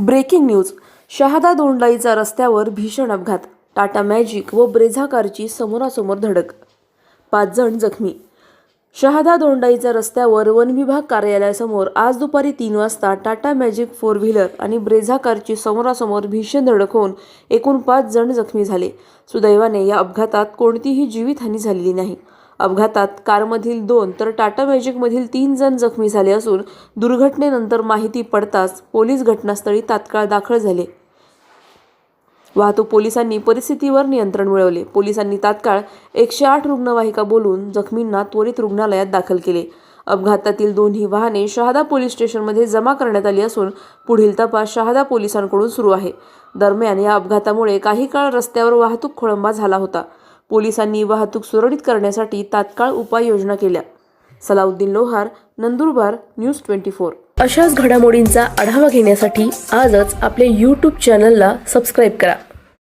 Breaking news. Shahada Dondaicha रस्त्यावर भीषण अपघात. टाटा मॅजिक व ब्रेझा कारची समोरासमोर धडक. 5 जण जखमी. शहादा दोंडाईचा रस्त्यावर वन विभाग कार्यालयासमोर आज दुपारी 3 वाजता टाटा मॅजिक 4 व्हीलर आणि ब्रेझा कारची समोरासमोर भीषण धडक होऊन एकूण 5 जण जखमी झाले. सुदैवाने या अपघातात कोणतीही जीवितहानी झालेली नाही. अपघातात कारमधील 2 तर टाटा मॅजिकमधील 3 जण जखमी झाले असून दुर्घटनेनंतर माहिती पडताच पोलीस घटनास्थळी तात्काळ दाखल झाले. वाहतूक पोलिसांनी परिस्थितीवर नियंत्रण मिळवले. पोलिसांनी तात्काळ 108 रुग्णवाहिका बोलवून जखमींना त्वरित रुग्णालयात दाखल केले. अपघातातील दोन्ही वाहने शहादा पोलीस स्टेशनमध्ये जमा करण्यात आली असून पुढील तपास शहादा पोलिसांकडून सुरू आहे. दरम्यान या अपघातामुळे काही काळ रस्त्यावर वाहतूक खोळंबा झाला होता. पोलिसांनी वाहतूक सुरळीत करण्यासाठी तात्काळ उपाययोजना केल्या. सलाउद्दीन लोहार, नंदुरबार, न्यूज 24. अशाच घडामोडींचा आढावा घेण्यासाठी आजच आपल्या YouTube चॅनलला सबस्क्राईब करा.